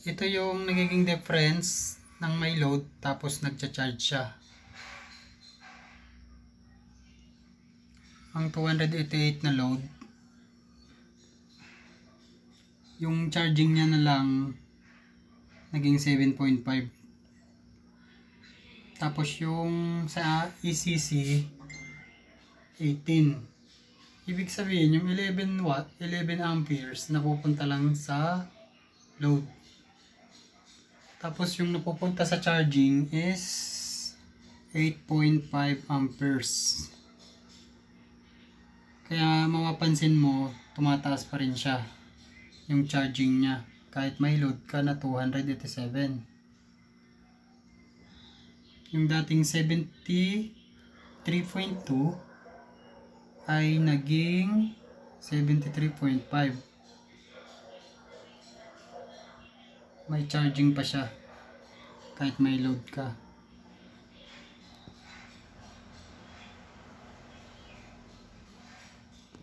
Ito yung nagiging difference ng may load tapos nagcha-charge siya. Ang 288 na load, yung charging niya na lang naging 7.5. Tapos yung sa ECC 18. Ibig sabihin yung 11 amperes napupunta lang sa load. Tapos yung napupunta sa charging is 8.5 amperes. Kaya mapapansin mo, tumataas pa rin siya yung charging niya kahit may load ka na 287. Yung dating 73.2 ay naging 73.5. May charging pa siya kahit may load ka.